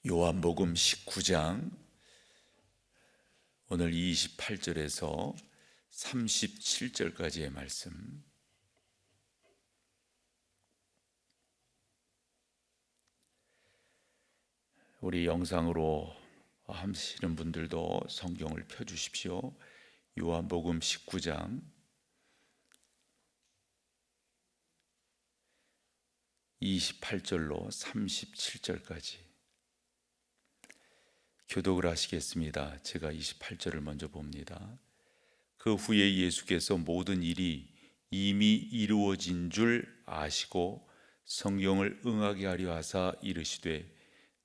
요한복음 19장 오늘 28절에서 37절까지의 말씀. 우리 영상으로 하시는 분들도 성경을 펴주십시오. 요한복음 19장 28절로 37절까지 교독을 하시겠습니다. 제가 28절을 먼저 봅니다. 그 후에 예수께서 모든 일이 이미 이루어진 줄 아시고 성경을 응하게 하려 하사 이르시되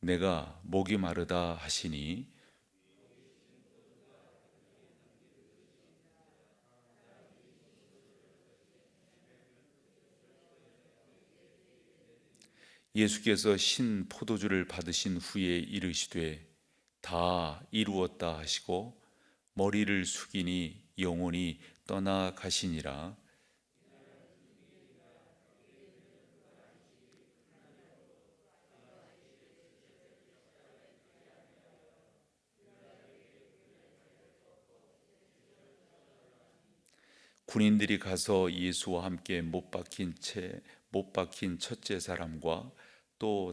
내가 목이 마르다 하시니 예수께서 신 포도주를 받으신 후에 이르시되 다 이루었다 하시고 머리를 숙이니 영혼이 떠나가시니라. 군인들이 가서 예수와 함께 못 박힌 첫째 사람과 또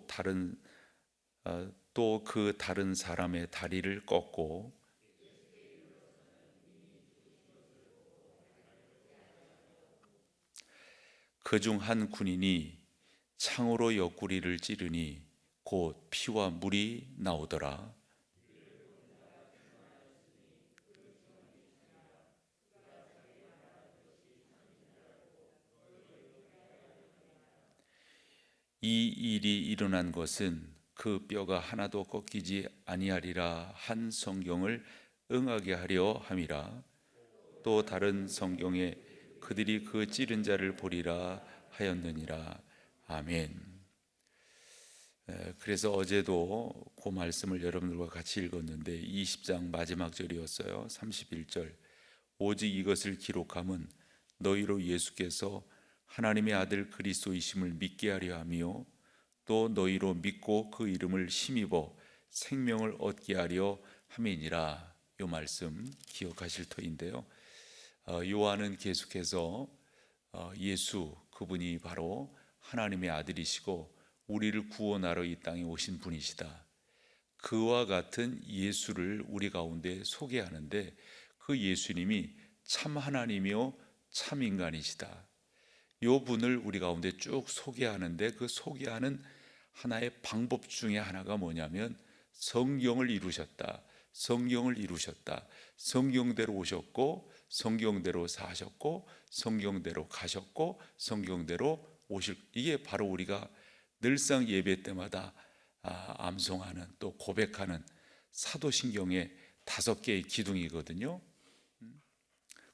그 다른 사람의 다리를 꺾고 그 중 한 군인이 창으로 옆구리를 찌르니 곧 피와 물이 나오더라. 이 일이 일어난 것은 그 뼈가 하나도 꺾이지 아니하리라 한 성경을 응하게 하려 함이라. 또 다른 성경에 그들이 그 찌른 자를 보리라 하였느니라. 아멘. 그래서 어제도 그 말씀을 여러분들과 같이 읽었는데 20장 마지막 절이었어요. 31절. 오직 이것을 기록함은 너희로 예수께서 하나님의 아들 그리스도이심을 믿게 하려 함이요 또 너희로 믿고 그 이름을 힘입어 생명을 얻게 하려 함이니라. 이 말씀 기억하실 터인데요. 요한은 계속해서 예수 그분이 바로 하나님의 아들이시고 우리를 구원하러 이 땅에 오신 분이시다. 그와 같은 예수를 우리 가운데 소개하는데 그 예수님이 참 하나님이요 참 인간이시다. 요 분을 우리 가운데 쭉 소개하는데 그 소개하는 하나의 방법 중에 하나가 뭐냐면 성경을 이루셨다. 성경을 이루셨다. 성경대로 오셨고 성경대로 사셨고 성경대로 가셨고 성경대로 오실, 이게 바로 우리가 늘상 예배 때마다 암송하는 또 고백하는 사도신경의 5개의 기둥이거든요.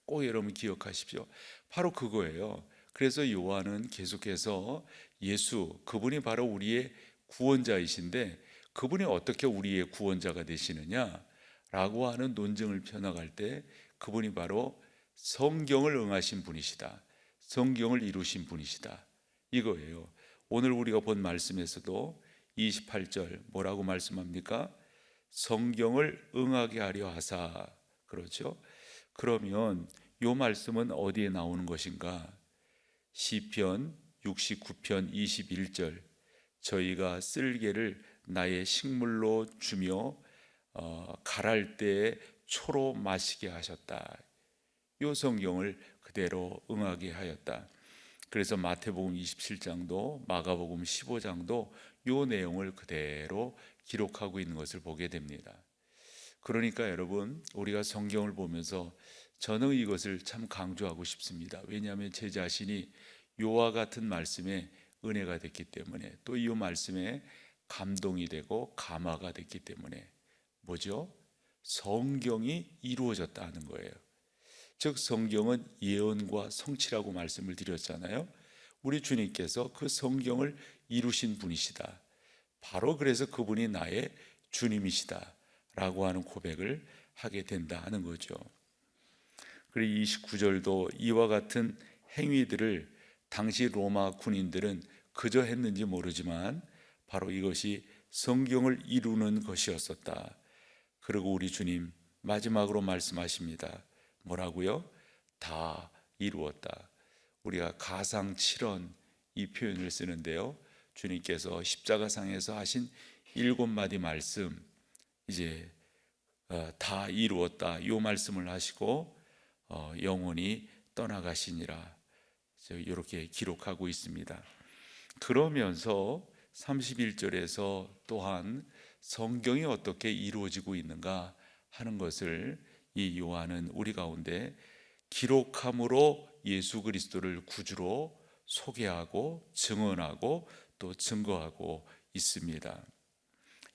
꼭 여러분 기억하십시오. 바로 그거예요. 그래서 요한은 계속해서 예수 그분이 바로 우리의 구원자이신데 그분이 어떻게 우리의 구원자가 되시느냐 라고 하는 논증을 펴나갈 때 그분이 바로 성경을 응하신 분이시다. 성경을 이루신 분이시다. 이거예요. 오늘 우리가 본 말씀에서도 28절 뭐라고 말씀합니까? 성경을 응하게 하려 하사. 그렇죠? 그러면 이 말씀은 어디에 나오는 것인가? 시편 69편 21절 저희가 쓸개를 나의 식물로 주며 갈할 때에 초로 마시게 하셨다. 이 성경을 그대로 응하게 하였다. 그래서 마태복음 27장도 마가복음 15장도 이 내용을 그대로 기록하고 있는 것을 보게 됩니다. 그러니까 여러분 우리가 성경을 보면서 저는 이것을 참 강조하고 싶습니다. 왜냐하면 제 자신이 요와 같은 말씀에 은혜가 됐기 때문에 또 이 말씀에 감동이 되고 감화가 됐기 때문에 뭐죠? 성경이 이루어졌다는 거예요. 즉 성경은 예언과 성취라고 말씀을 드렸잖아요. 우리 주님께서 그 성경을 이루신 분이시다. 바로 그래서 그분이 나의 주님이시다 라고 하는 고백을 하게 된다 하는 거죠. 그리고 29절도 이와 같은 행위들을 당시 로마 군인들은 그저 했는지 모르지만 바로 이것이 성경을 이루는 것이었었다. 그리고 우리 주님 마지막으로 말씀하십니다. 뭐라고요? 다 이루었다. 우리가 가상칠언 이 표현을 쓰는데요, 주님께서 십자가상에서 하신 7마디 말씀, 이제 다 이루었다 이 말씀을 하시고 영원히 떠나가시니라 이렇게 기록하고 있습니다. 그러면서 31절에서 또한 성경이 어떻게 이루어지고 있는가 하는 것을 이 요한은 우리 가운데 기록함으로 예수 그리스도를 구주로 소개하고 증언하고 또 증거하고 있습니다.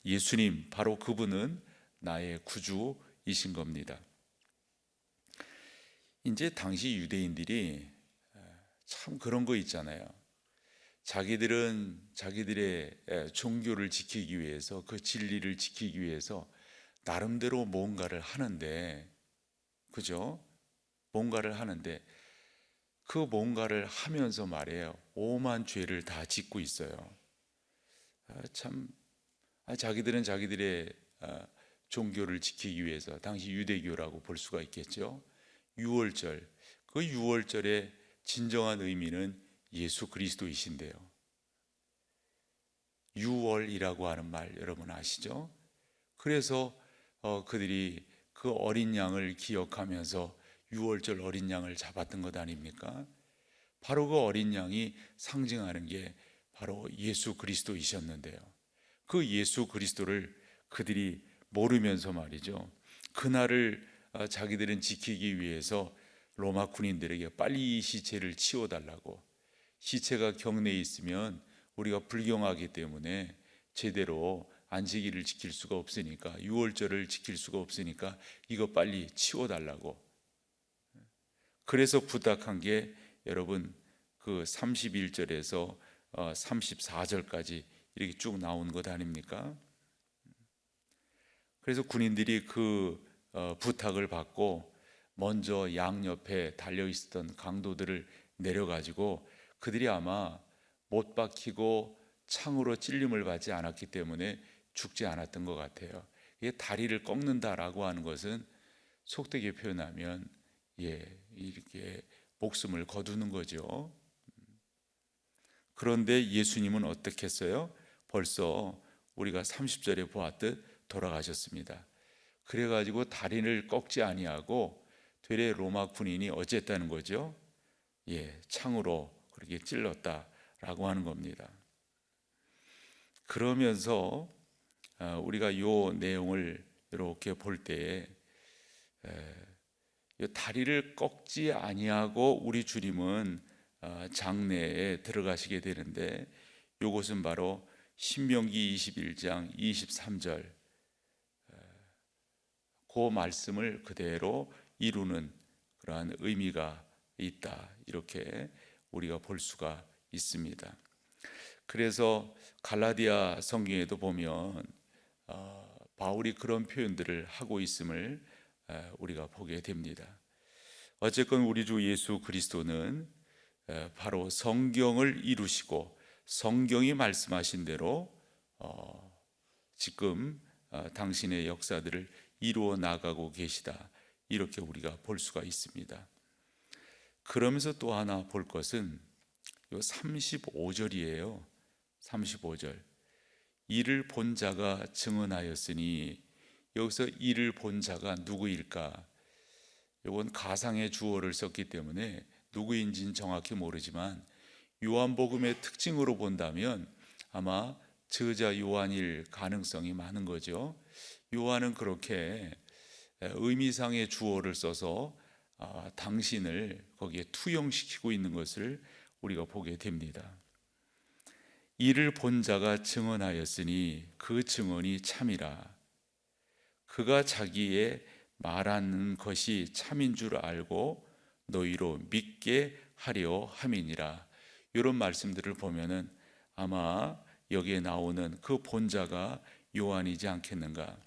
예수님, 바로 그분은 나의 구주이신 겁니다. 이제 당시 유대인들이 참 그런 거 있잖아요. 자기들은 자기들의 종교를 지키기 위해서, 그 진리를 지키기 위해서 나름대로 뭔가를 하는데, 그죠? 뭔가를 하는데 그 뭔가를 하면서 말이에요, 오만 죄를 다 짓고 있어요. 참 자기들은 자기들의 종교를 지키기 위해서, 당시 유대교라고 볼 수가 있겠죠. 유월절, 그 유월절의 진정한 의미는 예수 그리스도이신데요. 유월이라고 하는 말 여러분 아시죠? 그래서 그들이 그 어린 양을 기억하면서 유월절 어린 양을 잡았던 것 아닙니까? 바로 그 어린 양이 상징하는 게 바로 예수 그리스도이셨는데요, 그 예수 그리스도를 그들이 모르면서 말이죠, 그날을 자기들은 지키기 위해서 로마 군인들에게 빨리 이 시체를 치워달라고, 시체가 경내에 있으면 우리가 불경하기 때문에 제대로 안식일을 지킬 수가 없으니까, 유월절을 지킬 수가 없으니까 이거 빨리 치워달라고, 그래서 부탁한 게 여러분 그 31절에서 34절까지 이렇게 쭉 나온 것 아닙니까? 그래서 군인들이 그 부탁을 받고 먼저 양 옆에 달려 있었던 강도들을 내려가지고, 그들이 아마 못 박히고 창으로 찔림을 받지 않았기 때문에 죽지 않았던 것 같아요. 이게 다리를 꺾는다라고 하는 것은 속되게 표현하면 이렇게 목숨을 거두는 거죠. 그런데 예수님은 어떻게 했어요? 벌써 우리가 30절에 보았듯 돌아가셨습니다. 그래가지고 다리를 꺾지 아니하고 되레 로마 군인이 어쨌다는 거죠? 창으로 그렇게 찔렀다라고 하는 겁니다. 그러면서 우리가 이 내용을 이렇게 볼 때에 다리를 꺾지 아니하고 우리 주님은 장내에 들어가시게 되는데, 이것은 바로 신명기 21장 23절 그 말씀을 그대로 이루는 그러한 의미가 있다, 이렇게 우리가 볼 수가 있습니다. 그래서 갈라디아 성경에도 보면 바울이 그런 표현들을 하고 있음을 우리가 보게 됩니다. 어쨌건 우리 주 예수 그리스도는 바로 성경을 이루시고 성경이 말씀하신 대로 지금 당신의 역사들을 이루어 나가고 계시다, 이렇게 우리가 볼 수가 있습니다. 그러면서 또 하나 볼 것은 요 35절이에요. 35절, 이를 본 자가 증언하였으니, 여기서 이를 본 자가 누구일까? 이건 가상의 주어를 썼기 때문에 누구인지는 정확히 모르지만 요한복음의 특징으로 본다면 아마 저자 요한일 가능성이 많은 거죠. 요한은 그렇게 의미상의 주어를 써서 당신을 거기에 투영시키고 있는 것을 우리가 보게 됩니다. 이를 본 자가 증언하였으니 그 증언이 참이라. 그가 자기의 말하는 것이 참인 줄 알고 너희로 믿게 하려 함이니라. 이런 말씀들을 보면은 아마 여기에 나오는 그 본자가 요한이지 않겠는가.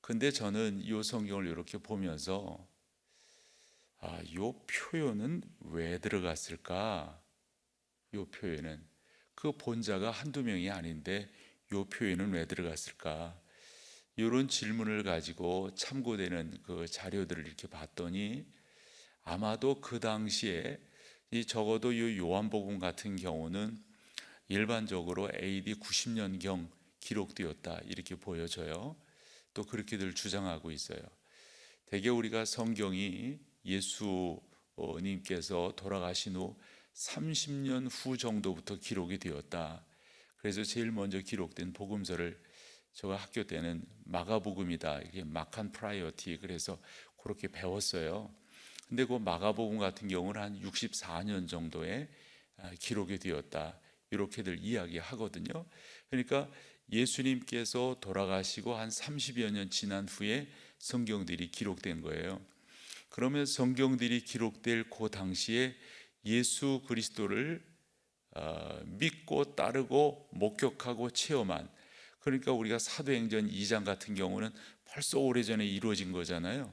근데 저는 이 성경을 이렇게 보면서 이 표현은 왜 들어갔을까? 이 표현은 그 본자가 한두 명이 아닌데 요 표현은 왜 들어갔을까? 이런 질문을 가지고 참고되는 그 자료들을 이렇게 봤더니 아마도 그 당시에 이 적어도 이 요한복음 같은 경우는 일반적으로 AD 90년경 기록되었다 이렇게 보여져요. 또 그렇게들 주장하고 있어요. 대개 우리가 성경이 예수님께서 돌아가신 후 30년 후 정도부터 기록이 되었다. 그래서 제일 먼저 기록된 복음서를 제가 학교 때는 마가복음이다. 이게 마칸 프라이어티 그래서 그렇게 배웠어요. 근데 그 마가복음 같은 경우는 한 64년 정도에 기록이 되었다. 이렇게들 이야기하거든요. 그러니까 예수님께서 돌아가시고 한 30여 년 지난 후에 성경들이 기록된 거예요. 그러면 성경들이 기록될 그 당시에 예수 그리스도를 믿고 따르고 목격하고 체험한, 그러니까 우리가 사도행전 2장 같은 경우는 벌써 오래전에 이루어진 거잖아요.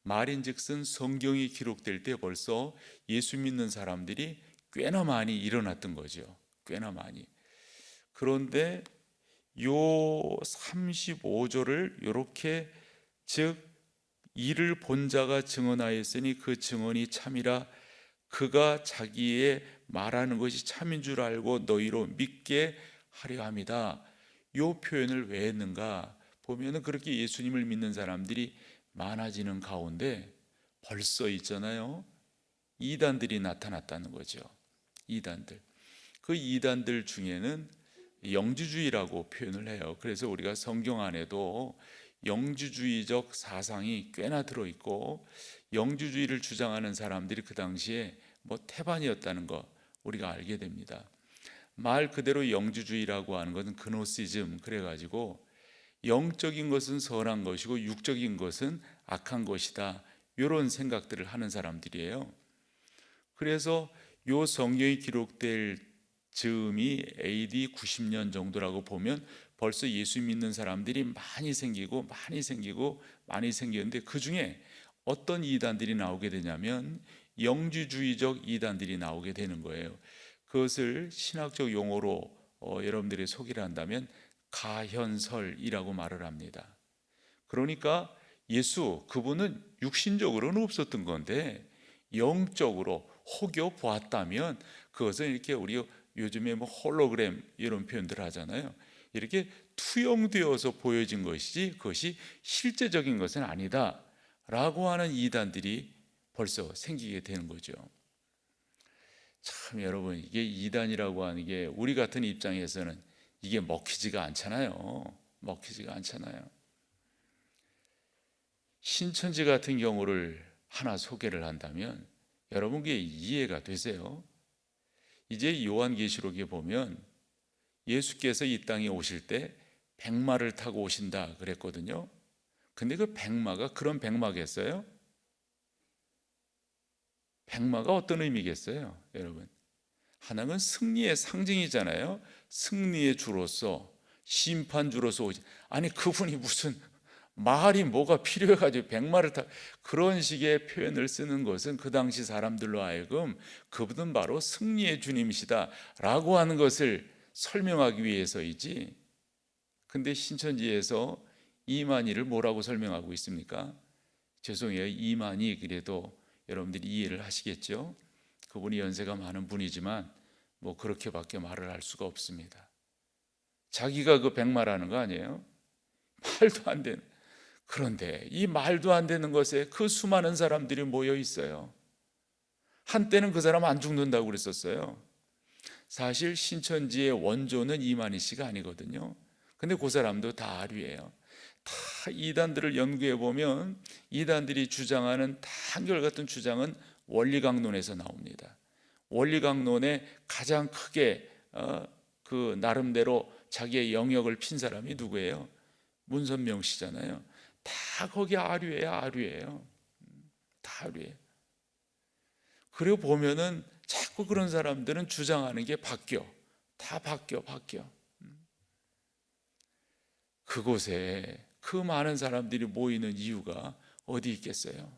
말인즉슨 성경이 기록될 때 벌써 예수 믿는 사람들이 꽤나 많이 일어났던 거죠. 꽤나 많이. 그런데 요 35조를 이렇게, 즉 이를 본 자가 증언하였으니 그 증언이 참이라, 그가 자기의 말하는 것이 참인 줄 알고 너희로 믿게 하려 함이다. 요 표현을 왜 했는가 보면은 그렇게 예수님을 믿는 사람들이 많아지는 가운데 벌써 있잖아요, 이단들이 나타났다는 거죠. 이단들. 그 이단들 중에는 영주주의라고 표현을 해요. 그래서 우리가 성경 안에도 영주주의적 사상이 꽤나 들어있고, 영주주의를 주장하는 사람들이 그 당시에 뭐 태반이었다는 거 우리가 알게 됩니다. 말 그대로 영주주의라고 하는 것은 그노시즘, 그래가지고 영적인 것은 선한 것이고 육적인 것은 악한 것이다, 이런 생각들을 하는 사람들이에요. 그래서 요 성경이 기록될 즈음이 AD 90년 정도라고 보면 벌써 예수 믿는 사람들이 많이 생기고 많이 생겼는데, 그 중에 어떤 이단들이 나오게 되냐면 영주주의적 이단들이 나오게 되는 거예요. 그것을 신학적 용어로 여러분들이 소개를 한다면 가현설이라고 말을 합니다. 그러니까 예수, 그분은 육신적으로는 없었던 건데 영적으로 혹여 보았다면 그것은 이렇게 우리 요즘에 뭐 홀로그램 이런 표현들 하잖아요. 이렇게 투영되어서 보여진 것이지 그것이 실제적인 것은 아니다 라고 하는 이단들이 벌써 생기게 되는 거죠. 참 여러분, 이게 이단이라고 하는 게 우리 같은 입장에서는 이게 먹히지가 않잖아요. 먹히지가 않잖아요. 신천지 같은 경우를 하나 소개를 한다면 여러분께 이해가 되세요? 이제 요한계시록에 보면 예수께서 이 땅에 오실 때 백마를 타고 오신다 그랬거든요. 근데 그 백마가 그런 백마겠어요? 백마가 어떤 의미겠어요, 여러분? 하나는 승리의 상징이잖아요. 승리의 주로서, 심판주로서 오지. 아니 그분이 무슨 말이 뭐가 필요해가지고 백마를 타, 그런 식의 표현을 쓰는 것은 그 당시 사람들로 하여금 그분은 바로 승리의 주님이시다 라고 하는 것을 설명하기 위해서이지. 근데 신천지에서 이만희를 뭐라고 설명하고 있습니까? 죄송해요, 이만희 그래도 여러분들이 이해를 하시겠죠. 그분이 연세가 많은 분이지만 뭐 그렇게밖에 말을 할 수가 없습니다. 자기가 그 백마라는 거 아니에요? 말도 안 되는. 그런데 이 말도 안 되는 것에 그 수많은 사람들이 모여 있어요. 한때는 그 사람 안 죽는다고 그랬었어요. 사실 신천지의 원조는 이만희 씨가 아니거든요. 근데 그 사람도 다 아류예요. 다 이단들을 연구해 보면 이단들이 주장하는 다 한결같은 주장은 원리강론에서 나옵니다. 원리강론에 가장 크게 그 나름대로 자기의 영역을 핀 사람이 누구예요? 문선명 씨잖아요. 다 거기 아류예요, 아류예요. 다 아류예요. 그리고 보면은 자꾸 그런 사람들은 주장하는 게 다 바뀌어. 그곳에 그 많은 사람들이 모이는 이유가 어디 있겠어요?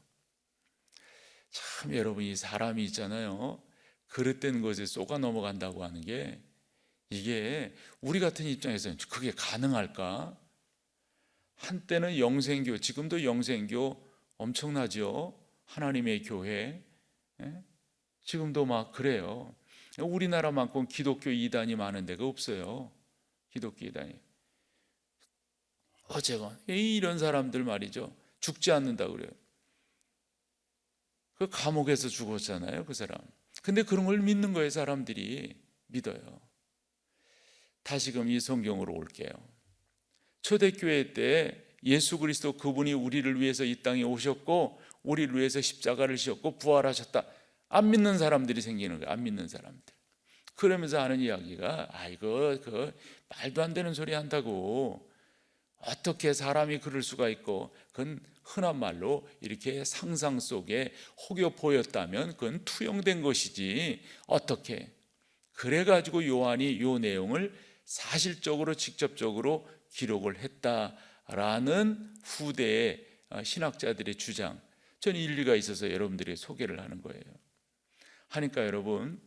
참 여러분, 이 사람이 있잖아요, 그릇된 것에 쏘가 넘어간다고 하는 게 이게 우리 같은 입장에서는 그게 가능할까? 한때는 영생교, 지금도 영생교 엄청나죠. 하나님의 교회, 예? 지금도 막 그래요. 우리나라만큼 기독교 이단이 많은 데가 없어요. 기독교 이단이. 어제건 이런 사람들 말이죠, 죽지 않는다 그래요. 그 감옥에서 죽었잖아요, 그 사람. 근데 그런 걸 믿는 거예요. 사람들이 믿어요. 다시금 이 성경으로 올게요. 초대교회 때 예수 그리스도 그분이 우리를 위해서 이 땅에 오셨고 우리를 위해서 십자가를 지었고 부활하셨다, 안 믿는 사람들이 생기는 거예요. 안 믿는 사람들. 그러면서 하는 이야기가, 아이고 그 말도 안 되는 소리 한다고, 어떻게 사람이 그럴 수가 있고, 그건 흔한 말로 이렇게 상상 속에 혹여 보였다면 그건 투영된 것이지 어떻게. 그래가지고 요한이 요 내용을 사실적으로 직접적으로 기록을 했다라는 후대의 신학자들의 주장, 저는 일리가 있어서 여러분들이 소개를 하는 거예요. 하니까 여러분,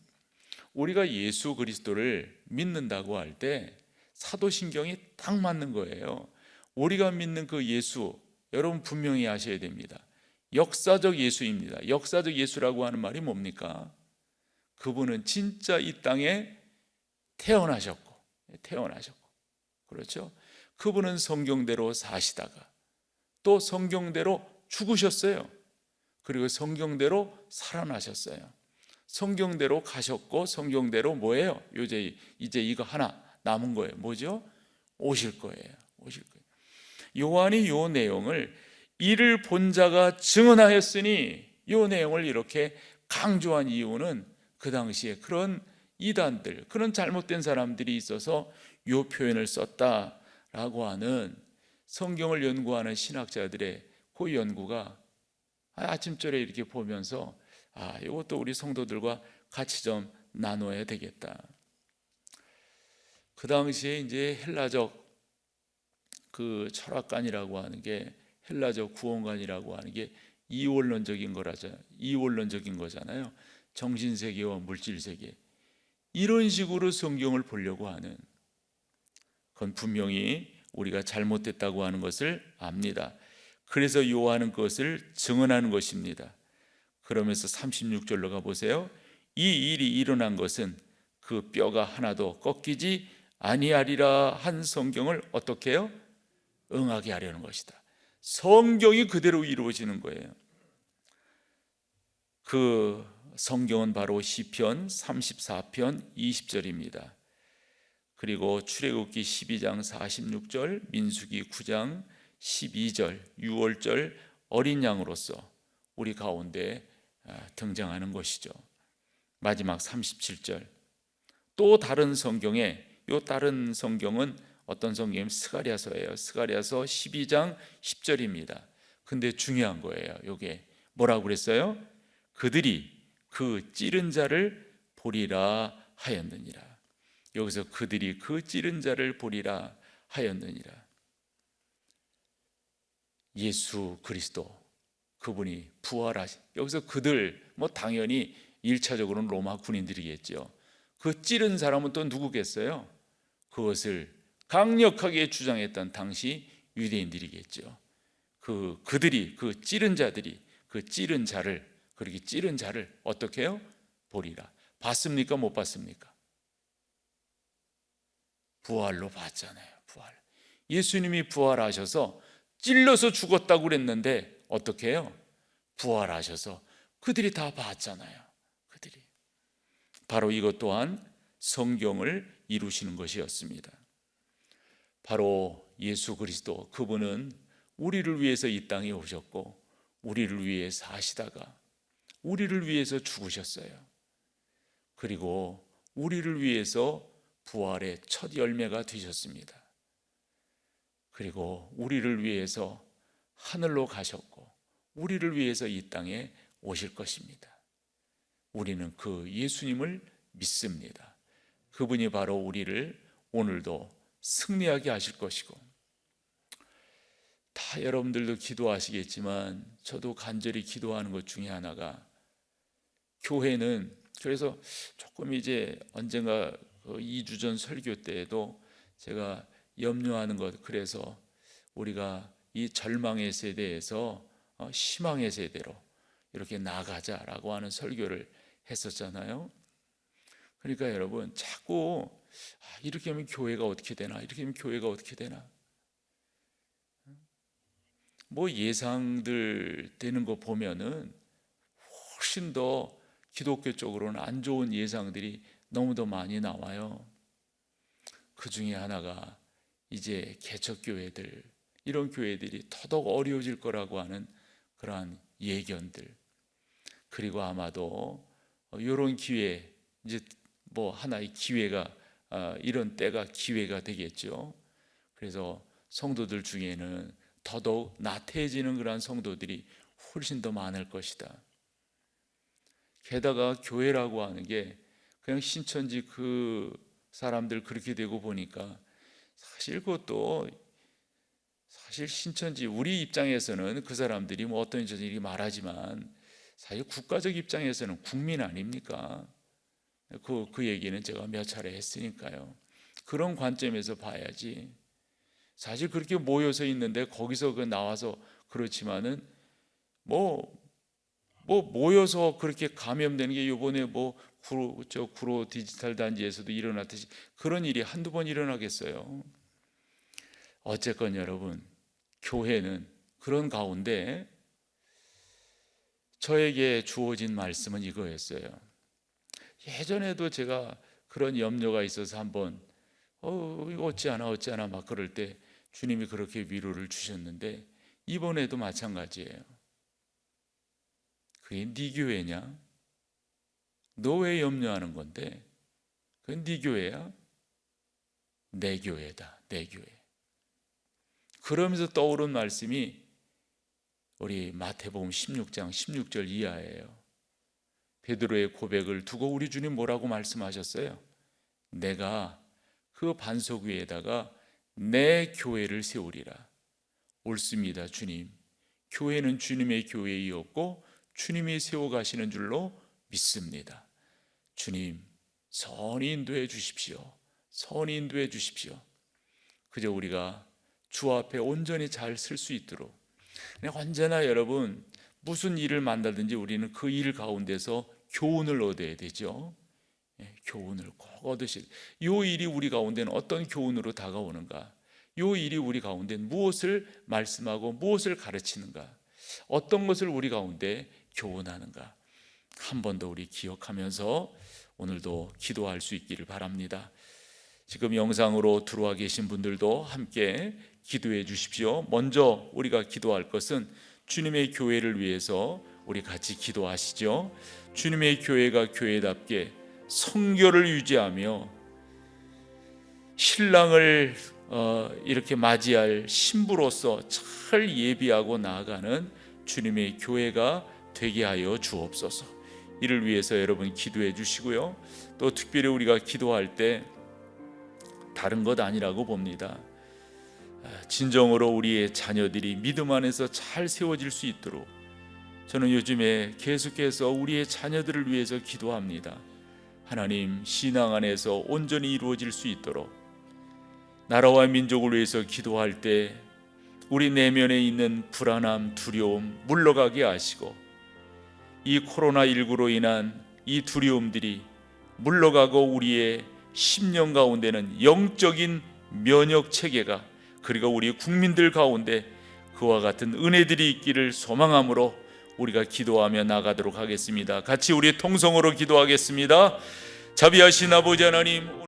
우리가 예수 그리스도를 믿는다고 할 때 사도신경이 딱 맞는 거예요. 우리가 믿는 그 예수, 여러분 분명히 아셔야 됩니다. 역사적 예수입니다. 역사적 예수라고 하는 말이 뭡니까? 그분은 진짜 이 땅에 태어나셨고, 그렇죠? 그분은 성경대로 사시다가 또 성경대로 죽으셨어요. 그리고 성경대로 살아나셨어요. 성경대로 가셨고 성경대로 뭐예요? 이제 이거 하나 남은 거예요. 뭐죠? 오실 거예요. 요한이 요 내용을 이를 본 자가 증언하였으니, 요 내용을 이렇게 강조한 이유는 그 당시에 그런 이단들, 그런 잘못된 사람들이 있어서 요 표현을 썼다라고 하는, 성경을 연구하는 신학자들의 그 연구가 아침절에 이렇게 보면서 이것도 우리 성도들과 같이 좀 나눠야 되겠다. 그 당시에 이제 헬라적 그 철학관이라고 하는 게, 헬라적 구원관이라고 하는 게 이원론적인 거잖아요. 정신세계와 물질세계, 이런 식으로 성경을 보려고 하는, 그건 분명히 우리가 잘못됐다고 하는 것을 압니다. 그래서 요한은 그것을 증언하는 것입니다. 그러면서 36절로 가보세요. 이 일이 일어난 것은 그 뼈가 하나도 꺾이지 아니하리라 한 성경을 어떻게 해요? 응하게 하려는 것이다. 성경이 그대로 이루어지는 거예요. 그 성경은 바로 시편 34편 20절입니다. 그리고 출애굽기 12장 46절, 민수기 9장 12절, 6월절 어린 양으로서 우리 가운데 등장하는 것이죠. 마지막 37절. 또 다른 성경에, 요 다른 성경은 어떤 성경이면 스가랴서예요. 스가랴서 12장 10절입니다. 근데 중요한 거예요. 요게 뭐라고 그랬어요? 그들이 그 찌른 자를 보리라 하였느니라. 여기서 그들이 그 찌른 자를 보리라 하였느니라. 예수 그리스도, 그분이 부활하신, 여기서 그들, 당연히 1차적으로는 로마 군인들이겠죠. 그 찌른 사람은 또 누구겠어요? 그것을 강력하게 주장했던 당시 유대인들이겠죠. 그들이, 그 찌른 자들이 그 찌른 자를, 그렇게 찌른 자를 어떻게 해요? 보리라. 봤습니까? 못 봤습니까? 부활로 봤잖아요. 부활. 예수님이 부활하셔서 찔러서 죽었다고 그랬는데 어떻게 해요? 부활하셔서 그들이 다 봤잖아요. 그들이. 바로 이것 또한 성경을 이루시는 것이었습니다. 바로 예수 그리스도, 그분은 우리를 위해서 이 땅에 오셨고 우리를 위해 사시다가 우리를 위해서 죽으셨어요. 그리고 우리를 위해서 부활의 첫 열매가 되셨습니다. 그리고 우리를 위해서 하늘로 가셨고 우리를 위해서 이 땅에 오실 것입니다. 우리는 그 예수님을 믿습니다. 그분이 바로 우리를 오늘도 승리하게 하실 것이고, 다 여러분들도 기도하시겠지만 저도 간절히 기도하는 것 중에 하나가, 교회는 그래서 조금 이제 언젠가 그 2주 전 설교 때에도 제가 염려하는 것, 그래서 우리가 이 절망의 세대에서 희망의 세대로 이렇게 나가자라고 하는 설교를 했었잖아요. 그러니까 여러분, 자꾸 이렇게 하면 교회가 어떻게 되나, 이렇게 하면 교회가 어떻게 되나, 뭐 예상들 되는 거 보면은 훨씬 더 기독교 쪽으로는 안 좋은 예상들이 너무도 많이 나와요. 그 중에 하나가 이제 개척교회들, 이런 교회들이 더더욱 어려워질 거라고 하는 그러한 예견들, 그리고 아마도 이런 기회, 이제 뭐 하나의 기회가, 이런 때가 기회가 되겠죠. 그래서 성도들 중에는 더더욱 나태해지는 그러한 성도들이 훨씬 더 많을 것이다. 게다가 교회라고 하는 게 그냥 신천지 그 사람들 그렇게 되고 보니까 사실 그것도, 사실 신천지 우리 입장에서는 그 사람들이 뭐 어떤 일이 말하지만 사실 국가적 입장에서는 국민 아닙니까? 그 얘기는 제가 몇 차례 했으니까요. 그런 관점에서 봐야지. 사실 그렇게 모여서 있는데 거기서 나와서 그렇지만은 뭐 모여서 그렇게 감염되는 게 이번에 뭐 구로 디지털 단지에서도 일어났듯이 그런 일이 한두 번 일어나겠어요. 어쨌건 여러분, 교회는 그런 가운데 저에게 주어진 말씀은 이거였어요. 예전에도 제가 그런 염려가 있어서 한번 이거 어찌하나 막 그럴 때 주님이 그렇게 위로를 주셨는데, 이번에도 마찬가지예요. 그게 네 교회냐? 너 왜 염려하는 건데? 그건 네 교회야? 내 교회다, 내 교회. 그러면서 떠오른 말씀이 우리 마태복음 16장 16절 이하예요. 베드로의 고백을 두고 우리 주님 뭐라고 말씀하셨어요? 내가 그 반석 위에다가 내 교회를 세우리라. 옳습니다, 주님. 교회는 주님의 교회이었고 주님이 세워가시는 줄로 믿습니다. 주님, 선히 인도해 주십시오. 선히 인도해 주십시오. 그저 우리가 주 앞에 온전히 잘 쓸 수 있도록, 언제나 여러분 무슨 일을 만나든지 우리는 그 일 가운데서 교훈을 얻어야 되죠. 교훈을 꼭 얻으실. 이 일이 우리 가운데는 어떤 교훈으로 다가오는가? 이 일이 우리 가운데 무엇을 말씀하고 무엇을 가르치는가? 어떤 것을 우리 가운데 교훈하는가? 한 번 더 우리 기억하면서 오늘도 기도할 수 있기를 바랍니다. 지금 영상으로 들어와 계신 분들도 함께 기도해 주십시오. 먼저 우리가 기도할 것은 주님의 교회를 위해서 우리 같이 기도하시죠. 주님의 교회가 교회답게 성결을 유지하며 신랑을 이렇게 맞이할 신부로서 잘 예비하고 나아가는 주님의 교회가 되게 하여 주옵소서. 이를 위해서 여러분 기도해 주시고요. 또 특별히 우리가 기도할 때 다른 것 아니라고 봅니다. 진정으로 우리의 자녀들이 믿음 안에서 잘 세워질 수 있도록 저는 요즘에 계속해서 우리의 자녀들을 위해서 기도합니다. 하나님, 신앙 안에서 온전히 이루어질 수 있도록 나라와 민족을 위해서 기도할 때 우리 내면에 있는 불안함, 두려움 물러가게 하시고 이 코로나19로 인한 이 두려움들이 물러가고 우리의 심령 가운데는 영적인 면역 체계가, 그리고 우리 국민들 가운데 그와 같은 은혜들이 있기를 소망함으로 우리가 기도하며 나가도록 하겠습니다. 같이 우리 통성으로 기도하겠습니다. 자비하신 아버지 하나님,